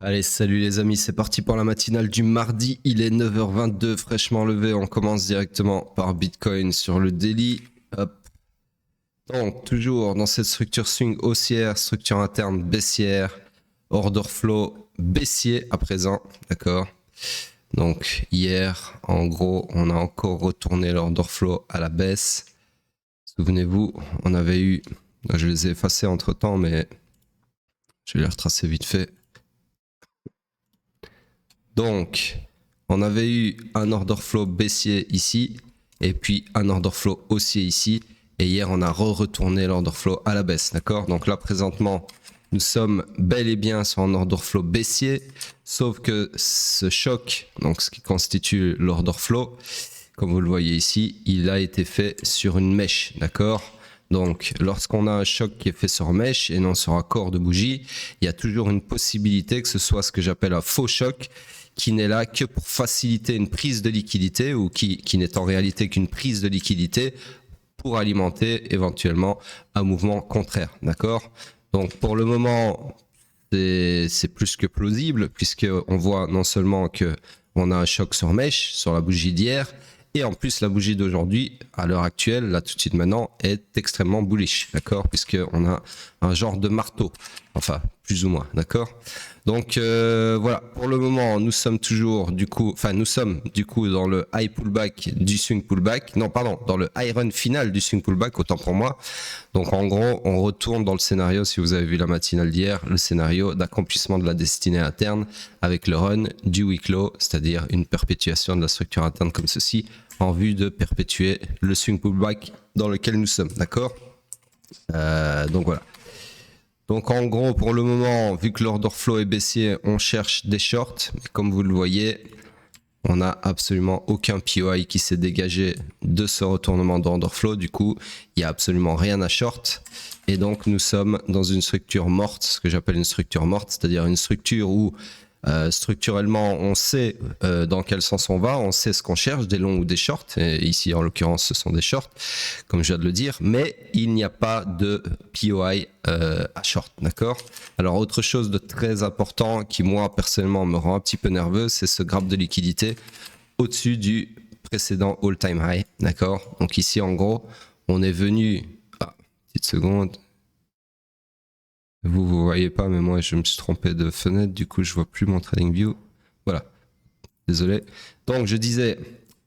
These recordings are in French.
Allez, salut les amis, c'est parti pour la matinale du mardi. Il est 9h22, fraîchement levé. On commence directement par Bitcoin sur le daily. Hop. Donc, toujours dans cette structure swing haussière, structure interne baissière, order flow baissier à présent, d'accord. Donc, hier, en gros, on a encore retourné l'order flow à la baisse. Souvenez-vous, on avait eu, je les ai effacés entre temps, mais je vais les retracer vite fait. Donc, on avait eu un order flow baissier ici, et puis un order flow haussier ici, et hier on a retourné l'order flow à la baisse, d'accord? Donc là présentement, nous sommes bel et bien sur un order flow baissier, sauf que ce choc, donc ce qui constitue l'order flow, comme vous le voyez ici, il a été fait sur une mèche, d'accord? Donc, lorsqu'on a un choc qui est fait sur mèche et non sur un corps de bougie, il y a toujours une possibilité que ce soit ce que j'appelle un faux choc, qui n'est là que pour faciliter une prise de liquidité ou qui n'est en réalité qu'une prise de liquidité pour alimenter éventuellement un mouvement contraire, d'accord? Donc, pour le moment, c'est plus que plausible puisqu'on voit non seulement que on a un choc sur mèche, sur la bougie d'hier, et en plus, la bougie d'aujourd'hui, à l'heure actuelle, là tout de suite maintenant, est extrêmement bullish, d'accord? Puisqu'on a un genre de marteau, enfin, plus ou moins, d'accord? Donc voilà, pour le moment, nous sommes toujours dans le high pullback du swing pullback. Non, pardon, dans le high run final du swing pullback, autant pour moi. Donc en gros, on retourne dans le scénario, si vous avez vu la matinale d'hier, le scénario d'accomplissement de la destinée interne avec le run du week low, c'est-à-dire une perpétuation de la structure interne comme ceci, en vue de perpétuer le swing pullback dans lequel nous sommes, d'accord? Donc voilà. Donc en gros, pour le moment, vu que l'order flow est baissier, on cherche des shorts. Mais comme vous le voyez, on n'a absolument aucun POI qui s'est dégagé de ce retournement d'order flow. Du coup, il n'y a absolument rien à short. Et donc, nous sommes dans une structure morte, ce que j'appelle une structure morte, c'est-à-dire une structure où structurellement, on sait dans quel sens on va, on sait ce qu'on cherche, des longs ou des shorts. Et ici, en l'occurrence, ce sont des shorts, comme je viens de le dire. Mais il n'y a pas de POI à short, d'accord? Alors, autre chose de très important qui, moi, personnellement, me rend un petit peu nerveux, c'est ce graphe de liquidité au-dessus du précédent all-time high, d'accord? Donc ici, en gros, on est venu... Ah, petite seconde... Vous voyez pas, mais moi je me suis trompé de fenêtre, du coup je vois plus mon TradingView. Voilà, désolé. Donc je disais,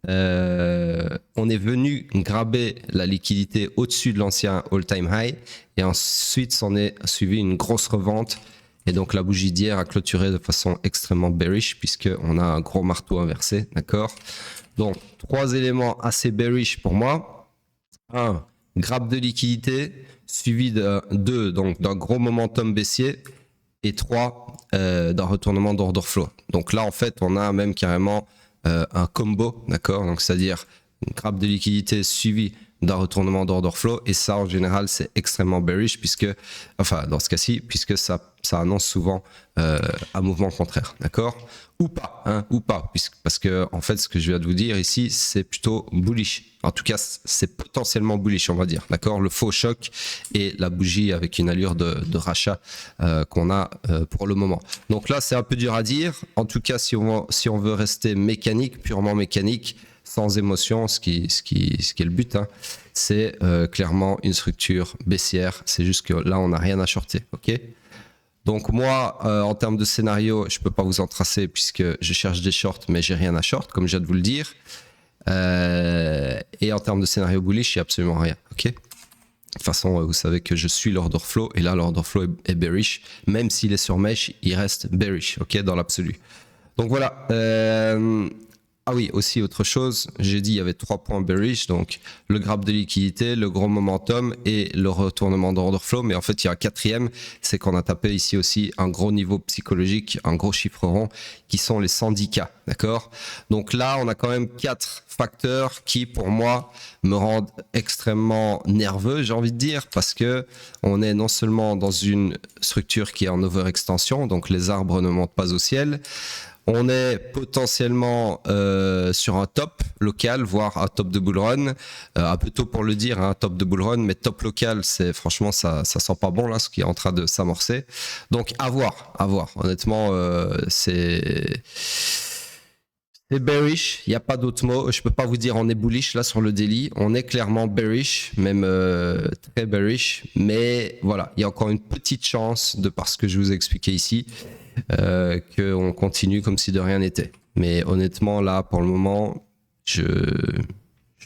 on est venu graber la liquidité au-dessus de l'ancien all-time high et ensuite s'en est suivi une grosse revente. Et donc la bougie d'hier a clôturé de façon extrêmement bearish puisqu'on a un gros marteau inversé, d'accord? Donc 3 éléments assez bearish pour moi. 1, grappe de liquidité, suivi de donc d'un gros momentum baissier, et 3, d'un retournement d'order flow. Donc là, en fait, on a même carrément un combo, d'accord? Donc c'est-à-dire une grappe de liquidité suivie d'un retournement d'order flow, et ça, en général, c'est extrêmement bearish, dans ce cas-ci, puisque ça annonce souvent un mouvement contraire, d'accord? Ou pas, parce que en fait, ce que je viens de vous dire ici, c'est plutôt bullish. En tout cas, c'est potentiellement bullish, on va dire, d'accord? Le faux choc et la bougie avec une allure de rachat qu'on a pour le moment. Donc là, c'est un peu dur à dire. En tout cas, si on veut rester mécanique, purement mécanique, sans émotion, ce qui est le but, hein, c'est clairement une structure baissière. C'est juste que là, on n'a rien à shorter, ok? Donc moi, en termes de scénario, je peux pas vous en tracer puisque je cherche des shorts, mais j'ai rien à short, comme je viens de vous le dire. Et en termes de scénario bullish, il n'y a absolument rien, ok? De toute façon, vous savez que je suis l'order flow, et là, l'order flow est bearish. Même s'il est sur mèche, il reste bearish, ok, dans l'absolu. Donc voilà. Ah oui, aussi autre chose, j'ai dit il y avait 3 points bearish, donc le graphe de liquidité, le gros momentum et le retournement d'order flow, mais en fait il y a un 4e, c'est qu'on a tapé ici aussi un gros niveau psychologique, un gros chiffre rond, qui sont les syndicats, d'accord? Donc là, on a quand même 4 facteurs qui, pour moi, me rendent extrêmement nerveux, j'ai envie de dire, parce que on est non seulement dans une structure qui est en overextension, donc les arbres ne montent pas au ciel. On est potentiellement sur un top local, voire un top de bull run. Un peu tôt pour le dire, un top de bull run, mais top local, c'est franchement ça sent pas bon là, ce qui est en train de s'amorcer. Donc à voir. Honnêtement, c'est bearish. Il n'y a pas d'autre mot. Je peux pas vous dire on est bullish là sur le daily. On est clairement bearish, même très bearish. Mais voilà, il y a encore une petite chance de par ce que je vous ai expliqué ici. Qu'on continue comme si de rien n'était. Mais honnêtement, là, pour le moment, je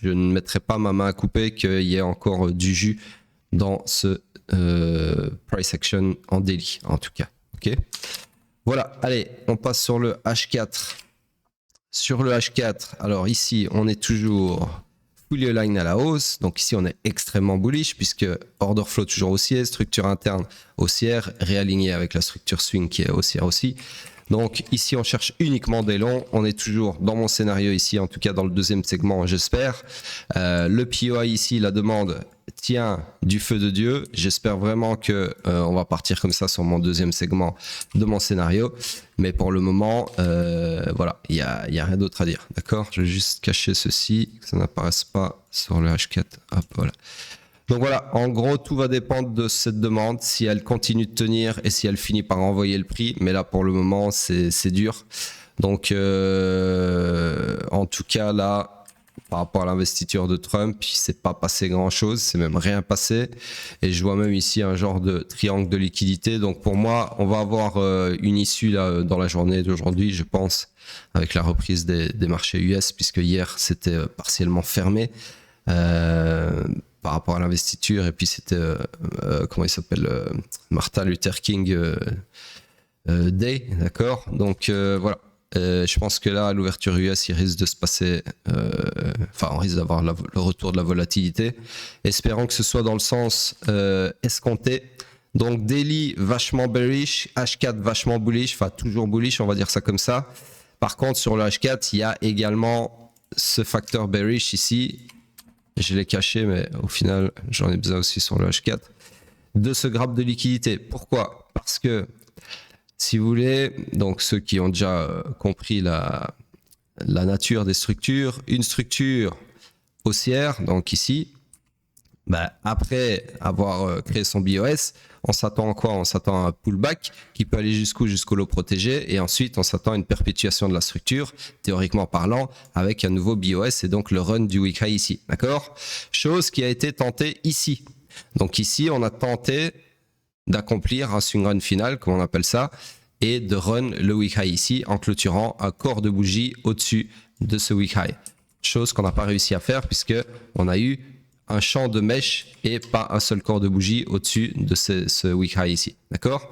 ne mettrai pas ma main à couper qu'il y ait encore du jus dans ce price action en daily, en tout cas. Ok. Voilà, allez, on passe sur le H4. Sur le H4, alors ici, on est toujours fully aligned à la hausse. Donc ici, on est extrêmement bullish puisque order flow toujours haussier, structure interne haussière, réalignée avec la structure swing qui est haussière aussi. Donc ici, on cherche uniquement des longs. On est toujours dans mon scénario ici, en tout cas dans le deuxième segment, j'espère. Le POI ici, la demande tient du feu de Dieu. J'espère vraiment que on va partir comme ça sur mon deuxième segment de mon scénario. Mais pour le moment, voilà, il y a rien d'autre à dire. D'accord? Je vais juste cacher ceci, que ça n'apparaisse pas sur le H4. Hop, voilà. Donc voilà, en gros, tout va dépendre de cette demande, si elle continue de tenir et si elle finit par envoyer le prix. Mais là, pour le moment, c'est dur. Donc, en tout cas, là, par rapport à l'investiture de Trump, il ne s'est pas passé grand-chose, c'est même rien passé. Et je vois même ici un genre de triangle de liquidité. Donc pour moi, on va avoir une issue là, dans la journée d'aujourd'hui, je pense, avec la reprise des marchés US, puisque hier, c'était partiellement fermé. Par rapport à l'investiture, et puis c'était comment il s'appelle, Martin Luther King Day, d'accord. Donc voilà, je pense que là à l'ouverture US il risque de se passer, enfin on risque d'avoir le retour de la volatilité. Espérons que ce soit dans le sens escompté. Donc daily vachement bearish, H4 vachement bullish, enfin toujours bullish, on va dire ça comme ça. Par contre sur le H4 il y a également ce facteur bearish ici. Je l'ai caché, mais au final, j'en ai besoin aussi sur le H4, de ce graphe de liquidité. Pourquoi? Parce que, si vous voulez, donc ceux qui ont déjà compris la nature des structures, une structure haussière, donc ici, bah, après avoir créé son BOS, on s'attend à quoi? On s'attend à un pullback qui peut aller jusqu'au lot protégé, et ensuite on s'attend à une perpétuation de la structure, théoriquement parlant, avec un nouveau BOS et donc le run du week high ici, d'accord? Chose qui a été tentée ici. Donc ici, on a tenté d'accomplir un swing run final, comme on appelle ça, et de run le week high ici en clôturant un corps de bougie au-dessus de ce week high. Chose qu'on n'a pas réussi à faire puisque on a eu un champ de mèche et pas un seul corps de bougie au-dessus de ce week high ici, d'accord?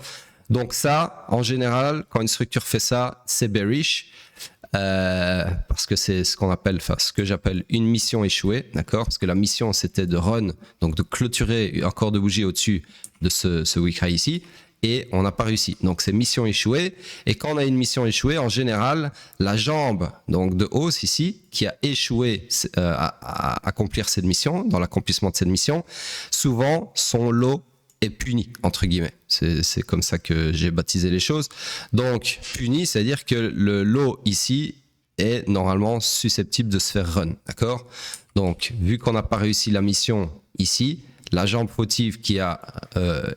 Donc ça, en général, quand une structure fait ça, c'est bearish, parce que c'est ce qu'on appelle, enfin ce que j'appelle une mission échouée, d'accord? Parce que la mission c'était de run, donc de clôturer un corps de bougie au-dessus de ce week high ici. Et on n'a pas réussi. Donc c'est mission échouée. Et quand on a une mission échouée, en général, la jambe donc de hausse ici, qui a échoué à accomplir cette mission, dans l'accomplissement de cette mission, souvent son lot est puni, entre guillemets. C'est comme ça que j'ai baptisé les choses. Donc puni, c'est-à-dire que le lot ici est normalement susceptible de se faire run. D'accord? Donc vu qu'on n'a pas réussi la mission ici, la jambe fautive qui a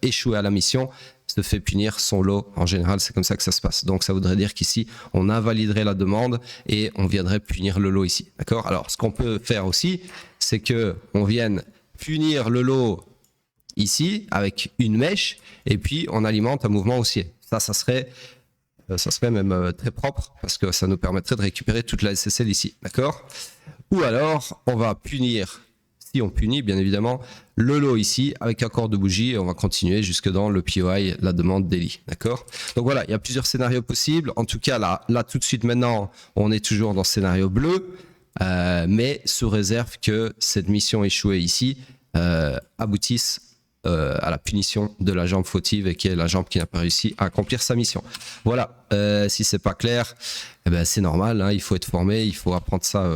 échoué à la mission se fait punir son lot. En général, c'est comme ça que ça se passe. Donc, ça voudrait dire qu'ici, on invaliderait la demande et on viendrait punir le lot ici. D'accord? Alors, ce qu'on peut faire aussi, c'est que on vienne punir le lot ici avec une mèche et puis on alimente un mouvement haussier. Ça serait même très propre parce que ça nous permettrait de récupérer toute la SSL ici. D'accord? Ou alors, on va punir, si on punit bien évidemment, le lot ici avec un corps de bougie et on va continuer jusque dans le POI, la demande daily. D'accord? Donc voilà, il y a plusieurs scénarios possibles. En tout cas, là tout de suite maintenant, on est toujours dans le scénario bleu, mais sous réserve que cette mission échouée ici aboutisse à la punition de la jambe fautive et qui est la jambe qui n'a pas réussi à accomplir sa mission. Voilà, si c'est pas clair, eh ben c'est normal, hein, il faut être formé, il faut apprendre ça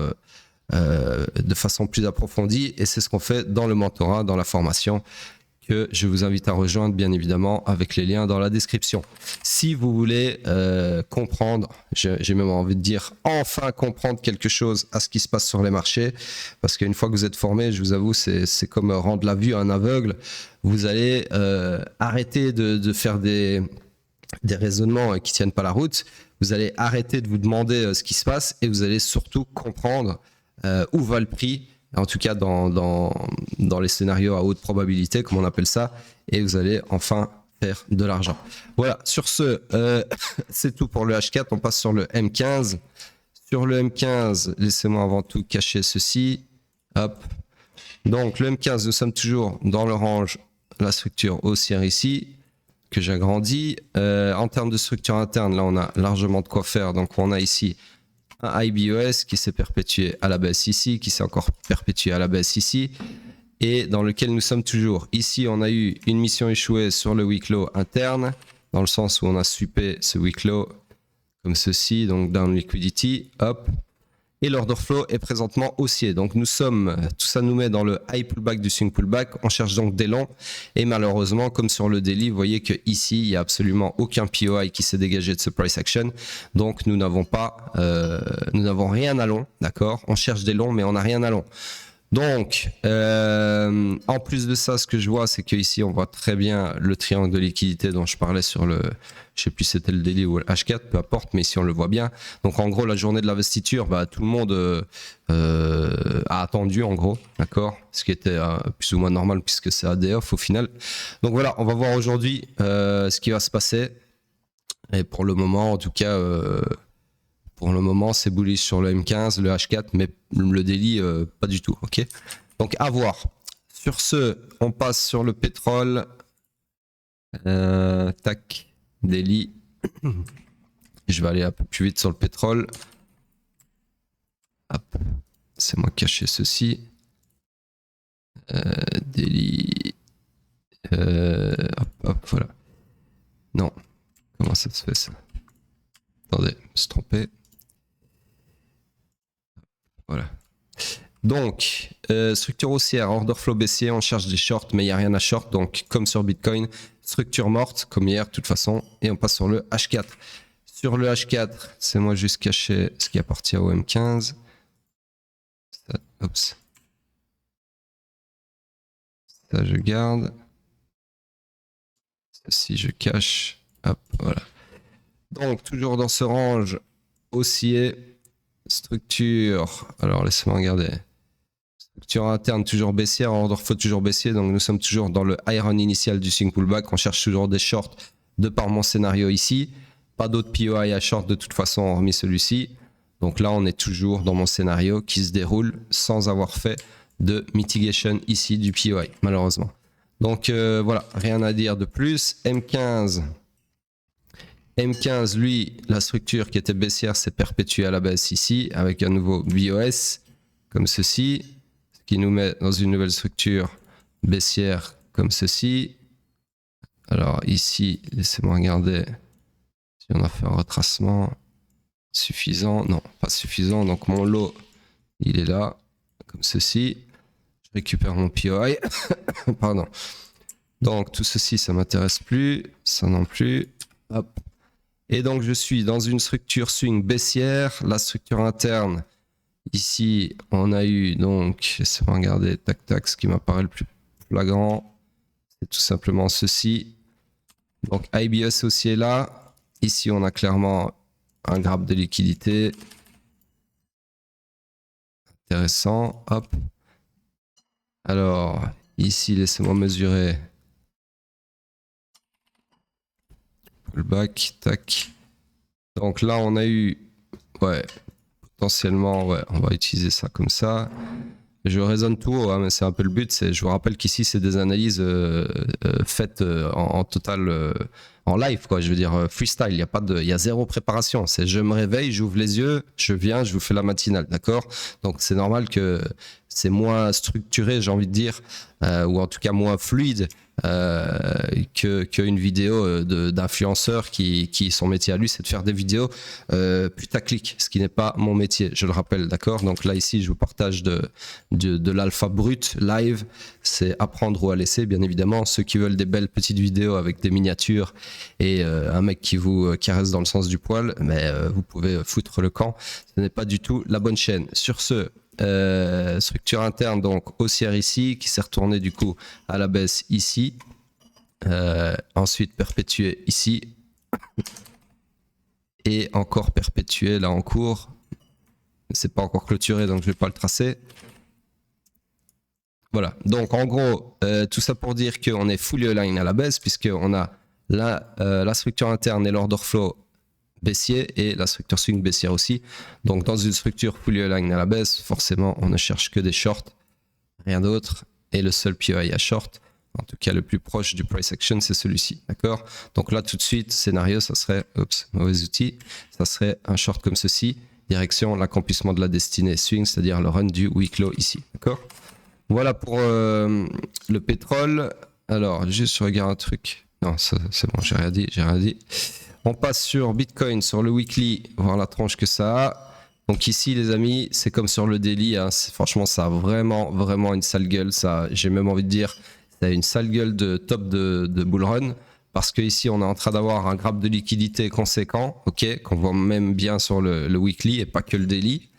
de façon plus approfondie et c'est ce qu'on fait dans le mentorat, dans la formation que je vous invite à rejoindre bien évidemment avec les liens dans la description. Si vous voulez comprendre, j'ai même envie de dire enfin comprendre quelque chose à ce qui se passe sur les marchés, parce qu'une fois que vous êtes formé, je vous avoue, c'est comme rendre la vue à un aveugle. Vous allez arrêter de faire des raisonnements qui tiennent pas la route. Vous allez arrêter de vous demander ce qui se passe et vous allez surtout comprendre où va le prix, en tout cas dans les scénarios à haute probabilité, comme on appelle ça, et vous allez enfin faire de l'argent. Voilà, sur ce, c'est tout pour le H4, on passe sur le M15. Sur le M15, laissez-moi avant tout cacher ceci. Hop. Donc le M15, nous sommes toujours dans le range, la structure haussière ici, que j'agrandis. En termes de structure interne, là on a largement de quoi faire, donc on a ici un IBOS qui s'est perpétué à la baisse ici, qui s'est encore perpétué à la baisse ici, et dans lequel nous sommes toujours. Ici, on a eu une mission échouée sur le week low interne, dans le sens où on a suppé ce week low comme ceci, donc down liquidity, hop. Et l'order flow est présentement haussier. Donc nous sommes, tout ça nous met dans le high pullback du swing pullback. On cherche donc des longs. Et malheureusement, comme sur le daily, vous voyez qu'ici, il n'y a absolument aucun POI qui s'est dégagé de ce price action. Donc nous n'avons rien à long, d'accord? On cherche des longs, mais on n'a rien à long. Donc, en plus de ça, ce que je vois, c'est qu'ici, on voit très bien le triangle de liquidité dont je parlais sur le, je sais plus si c'était le daily ou le H4, peu importe, mais ici, on le voit bien. Donc, en gros, la journée de l'investiture, bah, tout le monde a attendu, en gros, d'accord? Ce qui était plus ou moins normal puisque c'est un day off au final. Donc, voilà, on va voir aujourd'hui ce qui va se passer. Et pour le moment, en tout cas... pour le moment, c'est bullish sur le M15, le H4, mais le daily, pas du tout. Ok. Donc, à voir. Sur ce, on passe sur le pétrole. Tac, daily. Je vais aller un peu plus vite sur le pétrole. Hop. C'est moi cacher ceci. Daily. Hop, hop, voilà. Non. Comment ça se fait ça? Attendez, je me suis trompé. Voilà. Donc, structure haussière, order flow baissier, on cherche des shorts, mais il n'y a rien à short. Donc, comme sur Bitcoin, structure morte, comme hier, de toute façon. Et on passe sur le H4. Sur le H4, c'est moi juste cacher ce qui appartient au M15. Ça, oups. Ça, je garde. Ceci, je cache. Hop, voilà. Donc, toujours dans ce range haussier. Structure, alors laissez-moi regarder. Structure interne toujours baissière, order flow toujours baissier, donc nous sommes toujours dans le high run initial du swing pullback. On cherche toujours des shorts de par mon scénario ici. Pas d'autres POI à short de toute façon, hormis celui-ci. Donc là, on est toujours dans mon scénario qui se déroule sans avoir fait de mitigation ici du POI, malheureusement. Donc voilà, rien à dire de plus. M15, lui, la structure qui était baissière s'est perpétuée à la baisse ici avec un nouveau BOS comme ceci, ce qui nous met dans une nouvelle structure baissière comme ceci. Alors ici, laissez-moi regarder si on a fait un retracement suffisant. Non, pas suffisant. Donc mon lot, il est là, comme ceci. Je récupère mon POI. Pardon. Donc tout ceci, ça m'intéresse plus. Ça non plus. Hop. Et donc, je suis dans une structure swing baissière. La structure interne, ici, on a eu, donc, laissez-moi regarder, tac, tac, ce qui m'apparaît le plus flagrant, c'est tout simplement ceci. Donc, IBS aussi est là. Ici, on a clairement un graphe de liquidité. Intéressant, hop. Alors, ici, laissez-moi mesurer. Pullback, tac. Donc là, on a eu, ouais, potentiellement, ouais, on va utiliser ça comme ça. Je raisonne tout haut, hein, mais c'est un peu le but. Je vous rappelle qu'ici, c'est des analyses faites en total en live, quoi. Je veux dire, freestyle, il y a zéro préparation. C'est je me réveille, j'ouvre les yeux, je viens, je vous fais la matinale, d'accord? Donc c'est normal que c'est moins structuré, j'ai envie de dire, ou en tout cas moins fluide qu'une vidéo d'influenceur qui son métier à lui, c'est de faire des vidéos putaclic, ce qui n'est pas mon métier, je le rappelle, d'accord? Donc là, ici, je vous partage de l'alpha brut live, c'est apprendre ou à laisser, bien évidemment. Ceux qui veulent des belles petites vidéos avec des miniatures et un mec qui vous caresse dans le sens du poil, mais vous pouvez foutre le camp, ce n'est pas du tout la bonne chaîne. Sur ce, structure interne, donc haussière ici, qui s'est retournée du coup à la baisse ici, ensuite perpétuée ici, et encore perpétuée là en cours. C'est pas encore clôturé, donc je vais pas le tracer. Voilà, donc en gros, tout ça pour dire qu'on est fully align à la baisse, puisqu'on a la structure interne et l'order flow baissier et la structure swing baissière aussi. Donc dans une structure fully align à la baisse, forcément on ne cherche que des shorts, rien d'autre, et le seul POI à short, en tout cas le plus proche du price action, c'est celui-ci, d'accord? Donc là tout de suite, scénario, ça serait, oups, mauvais outil, ça serait un short comme ceci, direction l'accomplissement de la destinée swing, c'est-à-dire le run du week low ici, d'accord? Voilà pour le pétrole. Alors juste je regarde un truc, non c'est bon, j'ai rien dit. On passe sur Bitcoin, sur le weekly, voir la tronche que ça a. Donc ici, les amis, c'est comme sur le daily. Hein. Franchement, ça a vraiment une sale gueule. J'ai même envie de dire, ça a une sale gueule de top de bull run. Parce que ici, on est en train d'avoir un graphe de liquidité conséquent, ok, qu'on voit même bien sur le weekly et pas que le daily.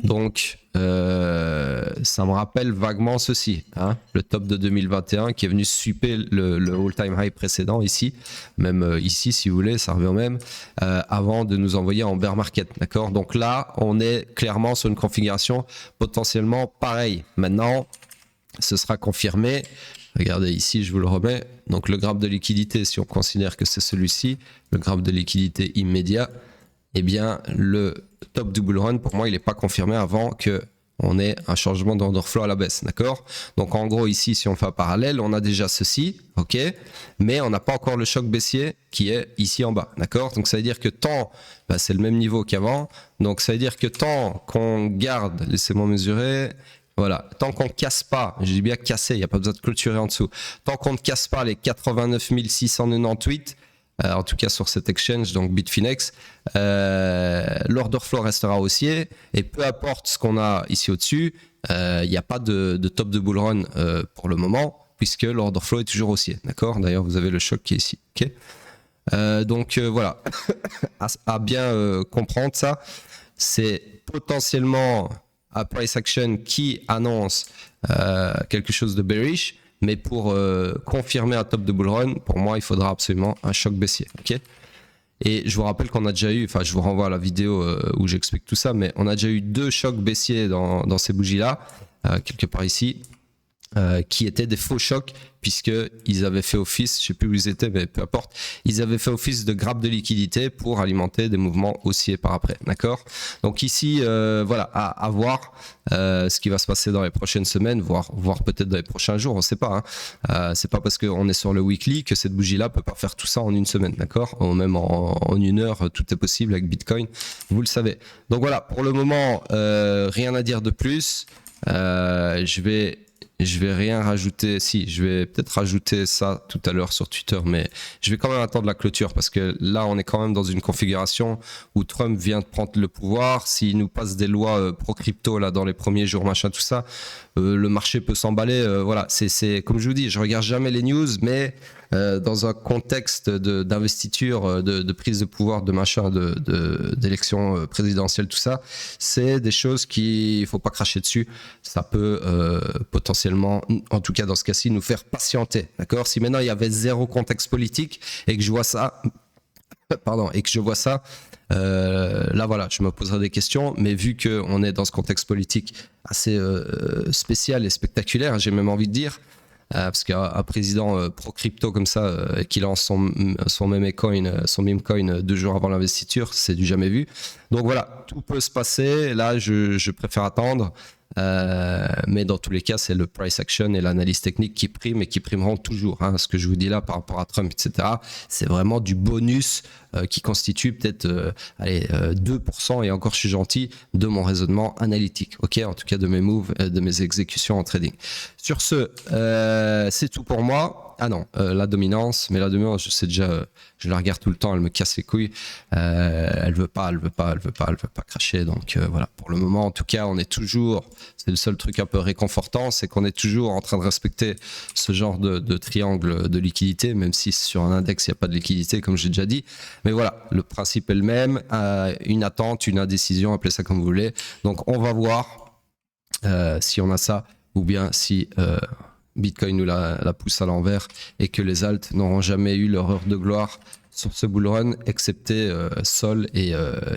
Donc, ça me rappelle vaguement ceci, hein, le top de 2021 qui est venu sweeper le all-time high précédent ici, même ici si vous voulez, ça revient au même, avant de nous envoyer en bear market, d'accord? Donc là, on est clairement sur une configuration potentiellement pareille. Maintenant, ce sera confirmé. Regardez ici, je vous le remets. Donc le graphe de liquidité, si on considère que c'est celui-ci, le graphe de liquidité immédiat, eh bien le top du bull run, pour moi, il n'est pas confirmé avant que on ait un changement d'order flow à la baisse, d'accord? Donc en gros ici, si on fait un parallèle, on a déjà ceci, ok, mais on n'a pas encore le choc baissier qui est ici en bas, d'accord? Donc ça veut dire que tant, c'est le même niveau qu'avant, donc ça veut dire que tant qu'on garde, laissez-moi mesurer, voilà, tant qu'on ne casse pas, je dis bien casser, il n'y a pas besoin de clôturer en dessous, tant qu'on ne casse pas les 89 698, en tout cas sur cet exchange, donc Bitfinex, l'order flow restera haussier et peu importe ce qu'on a ici au-dessus, il n'y a pas de top de bull run pour le moment puisque l'order flow est toujours haussier, d'accord? D'ailleurs, vous avez le choc qui est ici, ok? Donc voilà, à bien comprendre ça, c'est potentiellement un price action qui annonce quelque chose de bearish. Mais pour confirmer un top de bull run, pour moi, il faudra absolument un choc baissier. Okay, et je vous rappelle qu'on a déjà eu, enfin je vous renvoie à la vidéo où j'explique tout ça, mais on a déjà eu 2 chocs baissiers dans ces bougies-là, quelque part ici, qui étaient des faux chocs, puisqu'ils avaient fait office, je ne sais plus où ils étaient, mais peu importe, ils avaient fait office de grappe de liquidité pour alimenter des mouvements haussiers par après, d'accord? Donc ici, voilà, à voir ce qui va se passer dans les prochaines semaines, voire peut-être dans les prochains jours, on ne sait pas. Hein. C'est pas parce qu'on est sur le weekly que cette bougie-là peut pas faire tout ça en une semaine, d'accord? Ou même en 1 heure, tout est possible avec Bitcoin, vous le savez. Donc voilà, pour le moment, rien à dire de plus. Je vais rien rajouter. Si, je vais peut-être rajouter ça tout à l'heure sur Twitter, mais je vais quand même attendre la clôture parce que là, on est quand même dans une configuration où Trump vient de prendre le pouvoir. S'il nous passe des lois pro-crypto là dans les premiers jours, machin, tout ça, le marché peut s'emballer. Voilà, c'est comme je vous dis, je regarde jamais les news, mais dans un contexte d'investiture, de prise de pouvoir, de machin, d'élection présidentielle, tout ça, c'est des choses qu'il faut pas cracher dessus. Ça peut potentiellement, en tout cas dans ce cas-ci, nous faire patienter. D'accord? Si maintenant il y avait zéro contexte politique et que je vois ça, là voilà, je me poserai des questions, mais vu qu'on est dans ce contexte politique assez spécial et spectaculaire, j'ai même envie de dire, parce qu'un président pro-crypto comme ça, qui lance son meme coin 2 jours avant l'investiture, c'est du jamais vu. Donc voilà, tout peut se passer. Là, je préfère attendre. Mais dans tous les cas, c'est le price action et l'analyse technique qui priment et qui primeront toujours. Hein. Ce que je vous dis là par rapport à Trump, etc., c'est vraiment du bonus qui constitue peut-être 2%, et encore je suis gentil, de mon raisonnement analytique. Ok, en tout cas de mes moves, de mes exécutions en trading. Sur ce, c'est tout pour moi. Ah non, la dominance, mais la dominance, je sais déjà, je la regarde tout le temps, elle me casse les couilles. Elle veut pas cracher. Donc voilà, pour le moment, en tout cas, on est toujours, c'est le seul truc un peu réconfortant, c'est qu'on est toujours en train de respecter ce genre de triangle de liquidité, même si sur un index, il n'y a pas de liquidité, comme j'ai déjà dit. Mais voilà, le principe est le même, une attente, une indécision, appelez ça comme vous voulez. Donc on va voir si on a ça, ou bien si Bitcoin nous la pousse à l'envers et que les alts n'auront jamais eu leur heure de gloire sur ce bull run, excepté Sol et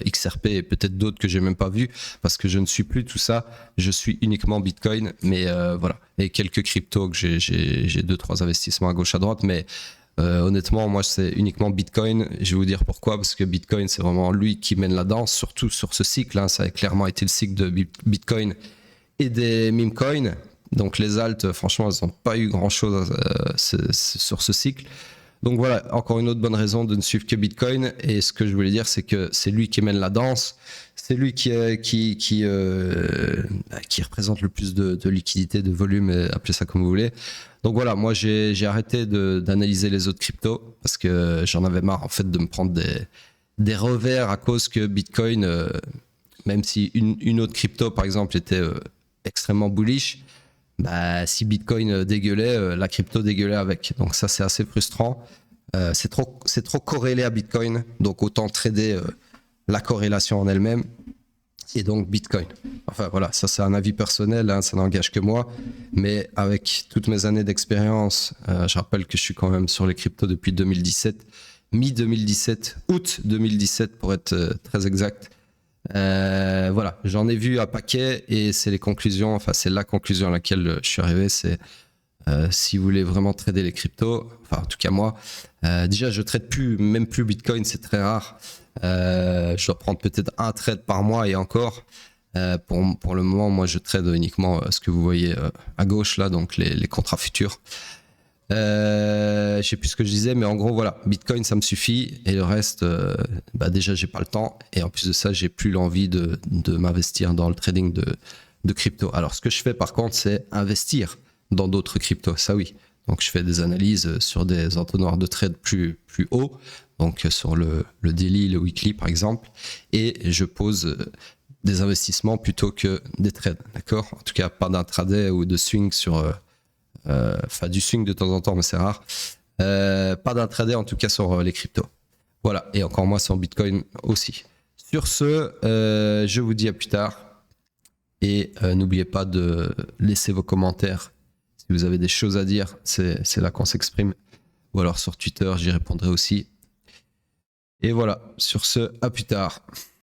XRP et peut-être d'autres que j'ai même pas vu parce que je ne suis plus tout ça. Je suis uniquement Bitcoin, mais voilà, et quelques cryptos que j'ai 2-3 investissements à gauche à droite, mais honnêtement, moi c'est uniquement Bitcoin. Je vais vous dire pourquoi, parce que Bitcoin c'est vraiment lui qui mène la danse, surtout sur ce cycle. Hein, ça a clairement été le cycle de Bitcoin et des meme coins. Donc les alts, franchement, elles n'ont pas eu grand-chose sur ce cycle. Donc voilà, encore une autre bonne raison de ne suivre que Bitcoin. Et ce que je voulais dire, c'est que c'est lui qui mène la danse. C'est lui qui représente le plus de liquidité, de volume, appelez ça comme vous voulez. Donc voilà, moi j'ai arrêté d'analyser les autres cryptos parce que j'en avais marre en fait de me prendre des revers à cause que Bitcoin, même si une autre crypto par exemple était extrêmement bullish, bah, si Bitcoin dégueulait, la crypto dégueulait avec. Donc ça, c'est assez frustrant. C'est trop corrélé à Bitcoin. Donc autant trader la corrélation en elle-même et donc Bitcoin. Enfin voilà, ça c'est un avis personnel, hein, ça n'engage que moi. Mais avec toutes mes années d'expérience, je rappelle que je suis quand même sur les cryptos depuis 2017, mi-2017, août 2017 pour être très exact. Voilà, j'en ai vu un paquet et c'est les conclusions, enfin c'est la conclusion à laquelle je suis arrivé, c'est si vous voulez vraiment trader les cryptos, enfin en tout cas moi, déjà je trade même plus Bitcoin, c'est très rare. Je dois prendre peut-être un trade par mois et encore. Pour le moment, moi je trade uniquement ce que vous voyez à gauche là, donc les contrats futurs. Je sais plus ce que je disais, mais en gros voilà, Bitcoin ça me suffit et le reste, déjà j'ai pas le temps et en plus de ça j'ai plus l'envie de m'investir dans le trading de crypto. Alors ce que je fais par contre c'est investir dans d'autres cryptos, ça oui. Donc je fais des analyses sur des entonnoirs de trade plus haut, donc sur le daily, le weekly par exemple, et je pose des investissements plutôt que des trades, d'accord? En tout cas pas d'intraday ou de swing sur enfin du swing de temps en temps, mais c'est rare. Pas d'intraday en tout cas sur les cryptos. Voilà, et encore moins sur Bitcoin aussi. Sur ce, je vous dis à plus tard. Et n'oubliez pas de laisser vos commentaires. Si vous avez des choses à dire, c'est là qu'on s'exprime. Ou alors sur Twitter, j'y répondrai aussi. Et voilà, sur ce, à plus tard.